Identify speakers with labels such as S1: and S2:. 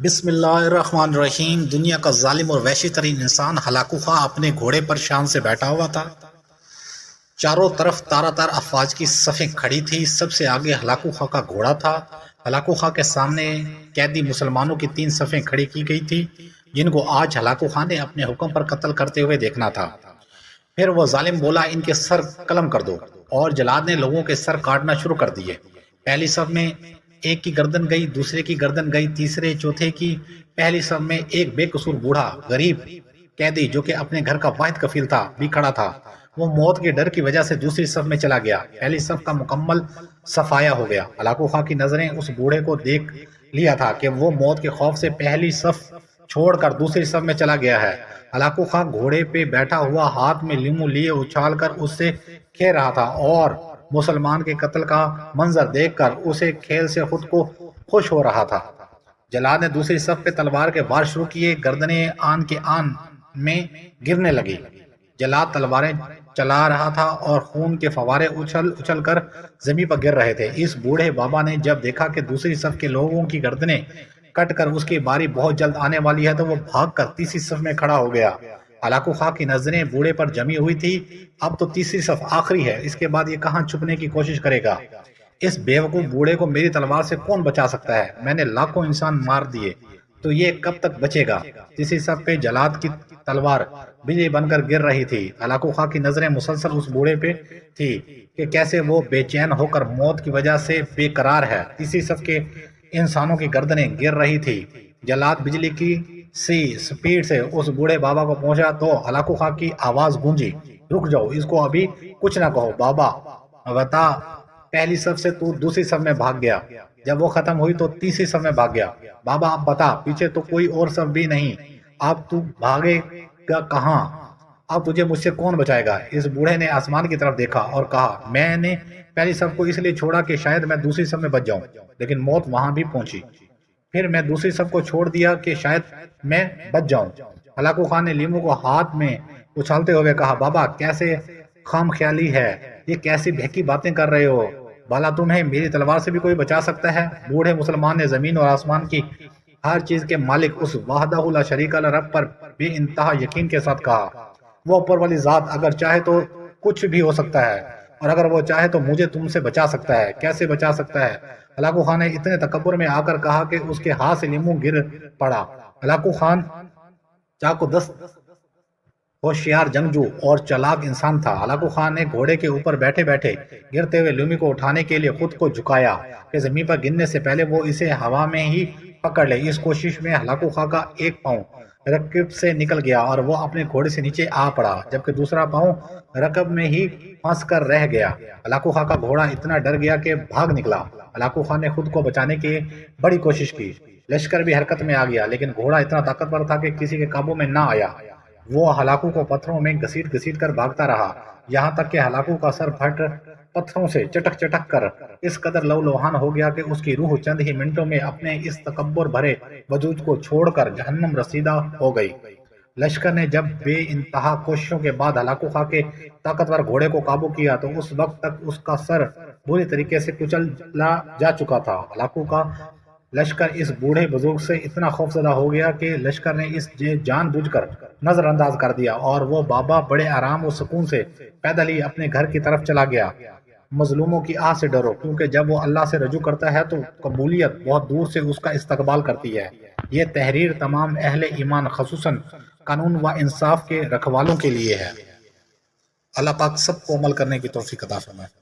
S1: بسم اللہ الرحمن الرحیم۔ دنیا کا ظالم اور وحشی ترین انسان ہلاکو خواہ اپنے گھوڑے پر شان سے بیٹھا ہوا تھا۔ چاروں طرف تارا تار افواج کی صفیں کھڑی تھی۔ سب سے آگے ہلاکو خواہ کا گھوڑا تھا۔ ہلاکو خواہ کے سامنے قیدی مسلمانوں کی 3 صفیں کھڑی کی گئی تھی، جن کو آج ہلاکو خواہ نے اپنے حکم پر قتل کرتے ہوئے دیکھنا تھا۔ پھر وہ ظالم بولا، ان کے سر قلم کر دو، اور جلاد نے لوگوں کے سر کاٹنا شروع کر دیے۔ پہلی صف میں ایک کی گردن گئی، دوسرے کی گردن گئی، تیسرے چوتھے کی۔ پہلی صف میں ایک بے قصور بوڑھا غریب قیدی جو کہ اپنے گھر کا واحد کفیل تھا بھی کھڑا تھا۔ وہ موت کے ڈر کی وجہ سے دوسری صف میں چلا گیا۔ پہلی صف کا مکمل صفایا ہو گیا۔ ہلاکو خواہ کی نظریں اس بوڑھے کو دیکھ لیا تھا کہ وہ موت کے خوف سے پہلی صف چھوڑ کر دوسری صف میں چلا گیا ہے۔ ہلاکو خواہ گھوڑے پہ بیٹھا ہوا ہاتھ میں لیمو لیے اچھال کر اس سے کھیل رہا تھا، اور مسلمان کے قتل کا منظر دیکھ کر اسے کھیل سے خود کو خوش ہو رہا تھا۔ جلاد نے دوسری صف پہ تلوار کے وار شروع کیے۔ گردنیں آن کے آن میں گرنے لگی۔ جلاد تلواریں چلا رہا تھا اور خون کے فوارے اچھل اچھل کر زمین پر گر رہے تھے۔ اس بوڑھے بابا نے جب دیکھا کہ دوسری صف کے لوگوں کی گردنیں کٹ کر اس کی باری بہت جلد آنے والی ہے، تو وہ بھاگ کر تیسری صف میں کھڑا ہو گیا۔ ہلاکو خواہ کی نظریں بوڑھے پر جمی ہوئی تھی۔ اب تو تیسری صف آخری ہے، اس کے بعد یہ کہاں چھپنے کی کوشش کرے گا؟ اس بیوقوف بوڑھے کو میری تلوار سے کون بچا سکتا ہے؟ میں نے لاکھوں انسان مار دیے، تو یہ کب تک بچے گا؟ تیسری صف پہ جلاد کی تلوار بجلی بن کر گر رہی تھی۔ ہلاکو خواہ کی نظریں مسلسل اس بوڑھے پہ تھی کہ کیسے وہ بے چین ہو کر موت کی وجہ سے بے قرار ہے۔ تیسری صف کے انسانوں کی گردنیں گر رہی تھی۔ جلاد بجلی کی سی سپیڈ سے اس بوڑھے بابا کو پہنچا تو ہلاکو خواہ کی آواز گونجی، رک جاؤ، اس کو ابھی کچھ نہ کہو۔ بابا بتا، پہلی صف سے تو دوسری صف میں بھاگ گیا، جب وہ ختم ہوئی تو تیسری صف میں بھاگ گیا۔ بابا اب بتا، پیچھے تو کوئی اور صف بھی نہیں، اب تو بھاگے گا کہاں؟ اب تجھے مجھ سے کون بچائے گا؟ اس بوڑھے نے آسمان کی طرف دیکھا اور کہا، میں نے پہلی صف کو اس لیے چھوڑا کہ شاید میں دوسری صف میں بچ جاؤں، لیکن موت وہاں بھی پہنچی۔ پھر میں دوسری صف کو چھوڑ دیا کہ شاید میں بچ جاؤں۔ ہلاکو خواہ نے لیمو کو ہاتھ میں اچھالتے ہوئے کہا، بابا کیسے خام خیالی ہے، یہ کیسی بہکی باتیں کر رہے ہو؟ بھلا تمہیں میری تلوار سے بھی کوئی بچا سکتا ہے؟ بوڑھے مسلمان نے زمین اور آسمان کی ہر چیز کے مالک اس وحدہ لا شریک ال رب پر بے انتہا یقین کے ساتھ کہا، وہ اوپر والی ذات اگر چاہے تو کچھ بھی ہو سکتا ہے، اور اگر وہ چاہے تو مجھے تم سے بچا سکتا ہے۔ کیسے بچا سکتا ہے؟ ہلاکو خان نے اتنے تکبر میں آ کر کہا کہ اس کے ہاتھ سے لیمو گر پڑا۔ ہلاکو خان چاق و دست ہوشیار جنگجو اور چالاک انسان تھا۔ ہلاکو خان نے گھوڑے کے اوپر بیٹھے بیٹھے گرتے ہوئے لیمو کو اٹھانے کے لیے خود کو جھکایا کہ زمین پر گرنے سے پہلے وہ اسے ہوا میں ہی پکڑ لے۔ اس کوشش میں ہلاکو خان کا ایک پاؤں رکب سے نکل گیا اور وہ اپنے گھوڑے سے نیچے آ پڑا، جبکہ دوسرا پاؤں رکب میں ہی پھنس کر رہ گیا۔ ہلاکو خان کا گھوڑا اتنا ڈر گیا کہ بھاگ نکلا۔ ہلاکو خان نے خود کو بچانے کی بڑی کوشش کی۔ لشکر بھی حرکت میں آ گیا، لیکن گھوڑا اتنا طاقتور تھا کہ کسی کے قابو میں نہ آیا۔ وہ ہلاکو کو پتھروں میں گھسیٹ گھسیٹ کر بھاگتا رہا، یہاں تک کہ ہلاکو کا سر پھٹ پتھروں سے چٹک چٹک کر اس قدر لہولہان ہو گیا کہ اس کی روح چند ہی منٹوں میں اپنے اس تکبر بھرے وجود کو چھوڑ کر جہنم رسیدہ ہو گئی۔ لشکر نے جب بے انتہا کوششوں کے بعد ہلاکو خان کے طاقتور گھوڑے کو قابو کیا تو اس وقت تک اس کا سر بری طریقے سے کچلا جا چکا تھا۔ ہلاکو کا لشکر اس بوڑھے بزرگ سے اتنا خوفزدہ ہو گیا کہ لشکر نے اس جان بوجھ کر نظر انداز کر دیا، اور وہ بابا بڑے آرام و سکون سے پیدل ہی اپنے گھر کی طرف چلا گیا۔ مظلوموں کی آہ سے ڈرو، کیونکہ جب وہ اللہ سے رجوع کرتا ہے تو قبولیت بہت دور سے اس کا استقبال کرتی ہے۔ یہ تحریر تمام اہل ایمان خصوصاً قانون و انصاف کے رکھوالوں کے لیے ہے۔ اللہ پاک سب کو عمل کرنے کی توفیق عطا فرمائے۔